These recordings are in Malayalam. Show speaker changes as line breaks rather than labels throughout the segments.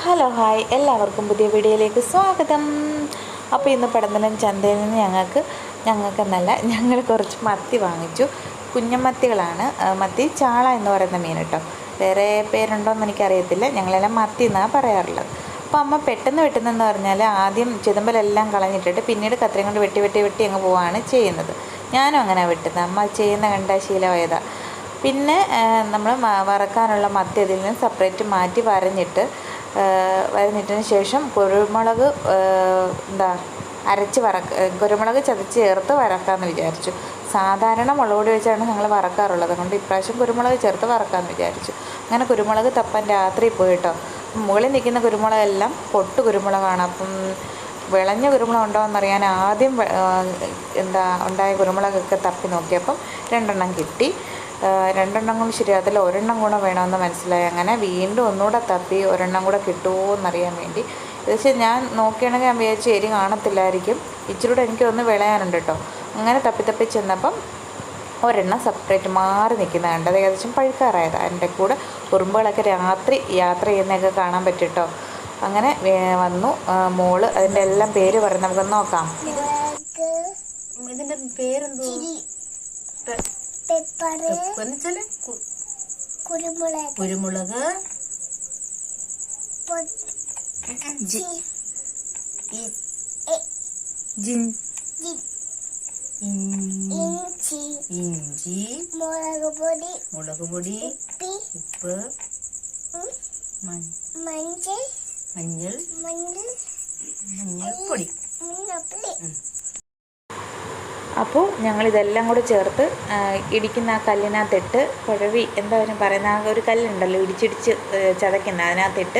ഹലോ ഹായ്, എല്ലാവർക്കും പുതിയ വീഡിയോയിലേക്ക് സ്വാഗതം. അപ്പോൾ ഇന്ന് പടനിലം ചന്തയിൽ നിന്ന് ഞങ്ങൾ കുറച്ച് മത്തി വാങ്ങിച്ചു. കുഞ്ഞമത്തികളാണ്. മത്തി ചാള എന്ന് പറയുന്ന മീൻ കേട്ടോ. വേറെ പേരുണ്ടോയെന്ന് എനിക്കറിയത്തില്ല. ഞങ്ങളെല്ലാം മത്തി എന്നാണ് പറയാറുള്ളത്. അപ്പോൾ അമ്മ പെട്ടെന്ന് വെട്ടുന്നതെന്ന് പറഞ്ഞാൽ ആദ്യം ചിതമ്പലെല്ലാം കളഞ്ഞിട്ടിട്ട് പിന്നീട് കത്രിക കൊണ്ട് വെട്ടി അങ്ങ് പോവുകയാണ് ചെയ്യുന്നത്. ഞാനും അങ്ങനെ വെട്ടുന്നത്. അമ്മ ചെയ്യുന്ന കണ്ട ശീലമായതാണ്. പിന്നെ നമ്മൾ വറക്കാനുള്ള മത്തി അതിൽ നിന്ന് സെപ്പറേറ്റ് മാറ്റി വരഞ്ഞിട്ടതിന് ശേഷം കുരുമുളക് കുരുമുളക് ചതച്ച് ചേർത്ത് വറക്കാമെന്ന് വിചാരിച്ചു. സാധാരണ മുളക് പൊടി വെച്ചാണ് ഞങ്ങൾ വറക്കാറുള്ളത്. അതുകൊണ്ട് ഇപ്രാവശ്യം കുരുമുളക് ചേർത്ത് വറക്കാമെന്ന് വിചാരിച്ചു. അങ്ങനെ കുരുമുളക് തപ്പാൻ രാത്രി പോയിട്ടോ. മുകളിൽ നിൽക്കുന്ന കുരുമുളകെല്ലാം പൊട്ട് കുരുമുളകാണ്. അപ്പം വിളഞ്ഞ കുരുമുളക് ഉണ്ടോ എന്നറിയാൻ ആദ്യം ഉണ്ടായ കുരുമുളകൊക്കെ തപ്പി നോക്കിയപ്പം 2 കിട്ടി. 2 കൊണ്ട് ശരിയാകത്തില്ല, 1 കൂടെ വേണമെന്ന് മനസ്സിലായി. അങ്ങനെ വീണ്ടും ഒന്നുകൂടെ തപ്പി 1 കൂടെ കിട്ടുമോ എന്നറിയാൻ വേണ്ടി. ഏകദേശം ഞാൻ നോക്കുകയാണെങ്കിൽ ഞാൻ വിചാരിച്ചു എരി കാണത്തില്ലായിരിക്കും, ഇച്ചിരൂടെ എനിക്കൊന്ന് വിളയാനുണ്ട് കേട്ടോ. അങ്ങനെ തപ്പി ചെന്നപ്പം 1 സെപ്പറേറ്റ് മാറി നിൽക്കുന്നത് കണ്ടത്. ഏകദേശം പഴുക്കാറായത്. അതിൻ്റെ കൂടെ ഉറുമ്പുകളൊക്കെ രാത്രി യാത്ര ചെയ്യുന്നതൊക്കെ കാണാൻ പറ്റും കേട്ടോ. അങ്ങനെ വന്നു മോള്. അതിൻ്റെ എല്ലാം പേര് പറയും, നമുക്കൊന്ന് നോക്കാം. ഇതിൻ്റെ പേരെന്തോ? കുരുമുളക്, ഇഞ്ചി, മുളക് പൊടി, ഉപ്പ്, മഞ്ഞൾപ്പൊടി. അപ്പോൾ ഞങ്ങളിതെല്ലാം കൂടെ ചേർത്ത് ഇടിക്കുന്ന ആ കല്ലിനകത്തിട്ട് കുഴവി എന്തായാലും പറയുന്ന ആ ഒരു കല്ലുണ്ടല്ലോ, ഇടിച്ചിടിച്ച് ചതയ്ക്കുന്ന, അതിനകത്തിട്ട്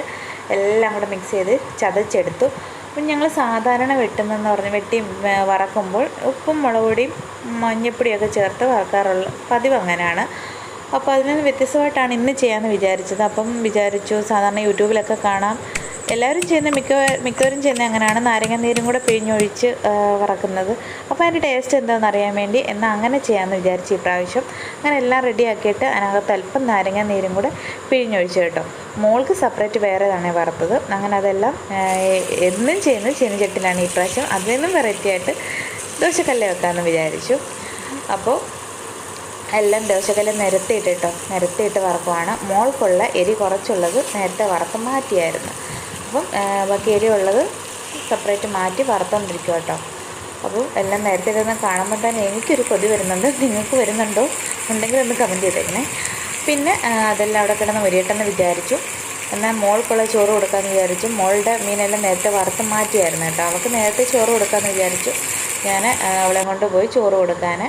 എല്ലാം കൂടെ മിക്സ് ചെയ്ത് ചതച്ചെടുത്തു. അപ്പം ഞങ്ങൾ സാധാരണ വെട്ടി വറക്കുമ്പോൾ ഉപ്പും മുളക് പൊടിയും മഞ്ഞൾപ്പൊടിയൊക്കെ ചേർത്ത് വറക്കാറുള്ള പതിവ് അങ്ങനെയാണ്. അപ്പോൾ അതിൽ നിന്ന് വ്യത്യസ്തമായിട്ടാണ് ഇന്ന് ചെയ്യാമെന്ന് വിചാരിച്ചത്. അപ്പം വിചാരിച്ചു സാധാരണ യൂട്യൂബിലൊക്കെ കാണാം, എല്ലാവരും ചെയ്യുന്ന മിക്കവരും ചെയ്യുന്നത് അങ്ങനെയാണ്, നാരങ്ങ നീരും കൂടെ പിഴിഞ്ഞൊഴിച്ച് വറക്കുന്നത്. അപ്പോൾ അതിൻ്റെ ടേസ്റ്റ് എന്താണെന്ന് അറിയാൻ വേണ്ടി എന്നാൽ അങ്ങനെ ചെയ്യാമെന്ന് വിചാരിച്ചു ഇപ്രാവശ്യം. അങ്ങനെ എല്ലാം റെഡിയാക്കിയിട്ട് അതിനകത്ത് അല്പം നാരങ്ങ നീരും കൂടെ പിഴിഞ്ഞൊഴിച്ചു കേട്ടോ. മോൾക്ക് സെപ്പറേറ്റ് വേറെതാണ് വറുത്തത്. അങ്ങനെ അതെല്ലാം എന്നും ചെയ്യുന്നത് ചീനച്ചട്ടിയിലാണ്. ഇപ്രാവശ്യം അതിൽ നിന്നും വെറൈറ്റി ആയിട്ട് ദോശക്കല്ല് വെക്കാമെന്ന് വിചാരിച്ചു. അപ്പോൾ എല്ലാം ദോശക്കല്ല് നിരത്തിയിട്ട് വറക്കുവാണ്. മോൾക്കുള്ള എരി കുറച്ചുള്ളത് നേരത്തെ വറുത്ത് മാറ്റിയായിരുന്നു. അപ്പം ബാക്കി എരിവുള്ളത് സെപ്പറേറ്റ് മാറ്റി വറുത്തുകൊണ്ടിരിക്കുക കേട്ടോ. അപ്പോൾ എല്ലാം നേരത്തെ ഇരുന്ന് കാണുമ്പോൾ തന്നെ എനിക്കൊരു കൊതി വരുന്നുണ്ട്. നിങ്ങൾക്ക് വരുന്നുണ്ടോ ഉണ്ടെങ്കിൽ ഒന്ന് കമൻറ്റ് ചെയ്തേക്കണേ. പിന്നെ അതെല്ലാം അവിടെ കിടന്ന് മുരിയട്ടെന്ന് വിചാരിച്ചു. എന്നാൽ മോൾക്കുള്ള ചോറ് കൊടുക്കാമെന്ന് വിചാരിച്ചു. മോളുടെ മീനെല്ലാം നേരത്തെ വറുത്ത് മാറ്റിയായിരുന്നു കേട്ടോ. അവൾക്ക് നേരത്തെ ചോറ് കൊടുക്കാമെന്ന് വിചാരിച്ചു. ഞാൻ അവളെ കൊണ്ട് പോയി ചോറ് കൊടുക്കാൻ.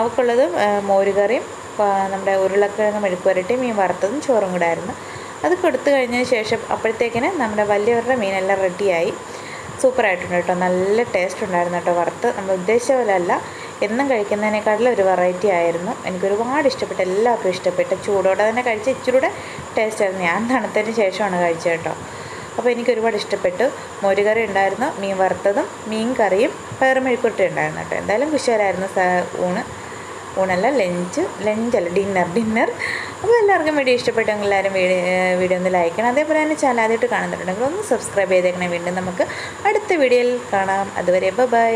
അവൾക്കുള്ളത് മോരുകറിയും നമ്മുടെ ഉരുളക്കിഴങ്ങ് മെഴുക്കുവരട്ടി മീൻ വറുത്തതും ചോറും കൂടെ ആയിരുന്നു. അത് കൊടുത്തു കഴിഞ്ഞതിന് ശേഷം അപ്പോഴത്തേക്കിന് നമ്മുടെ വലിയവരുടെ മീനെല്ലാം റെഡിയായി. സൂപ്പറായിട്ടുണ്ട് കേട്ടോ. നല്ല ടേസ്റ്റ് ഉണ്ടായിരുന്നു കേട്ടോ. വറുത്ത് നമ്മൾ ഉദ്ദേശിച്ച പോലെ അല്ല, എന്നും കഴിക്കുന്നതിനേക്കാട്ടിലും ഒരു വെറൈറ്റി ആയിരുന്നു. എനിക്കൊരുപാട് ഇഷ്ടപ്പെട്ടു, എല്ലാവർക്കും ഇഷ്ടപ്പെട്ടു. ചൂടോടെ തന്നെ കഴിച്ച് ഇച്ചിരൂടെ ടേസ്റ്റ് ആയിരുന്നു. ഞാൻ തണുത്തതിന് ശേഷമാണ് കഴിച്ചത് കേട്ടോ. അപ്പോൾ എനിക്കൊരുപാട് ഇഷ്ടപ്പെട്ടു. മോരുകറി ഉണ്ടായിരുന്നു, മീൻ വറുത്തതും മീൻ കറിയും പയറ് മെഴുക്കുവരട്ടി ഉണ്ടായിരുന്നു കേട്ടോ. എന്തായാലും കുശാലായിരുന്നു ഡിന്നർ. അപ്പോൾ എല്ലാവർക്കും വീഡിയോ ഇഷ്ടപ്പെട്ടെങ്കിൽ എല്ലാവരും വീഡിയോ ഒന്ന് ലൈക്ക് ചെയ്യണം. അതേപോലെ തന്നെ ചാനൽ ആദ്യമായിട്ട് കാണുന്നുണ്ടെങ്കിൽ ഒന്ന് സബ്സ്ക്രൈബ് ചെയ്തേക്കണം. വീണ്ടും നമുക്ക് അടുത്ത വീഡിയോയിൽ കാണാം. അതുവരെ ബൈ.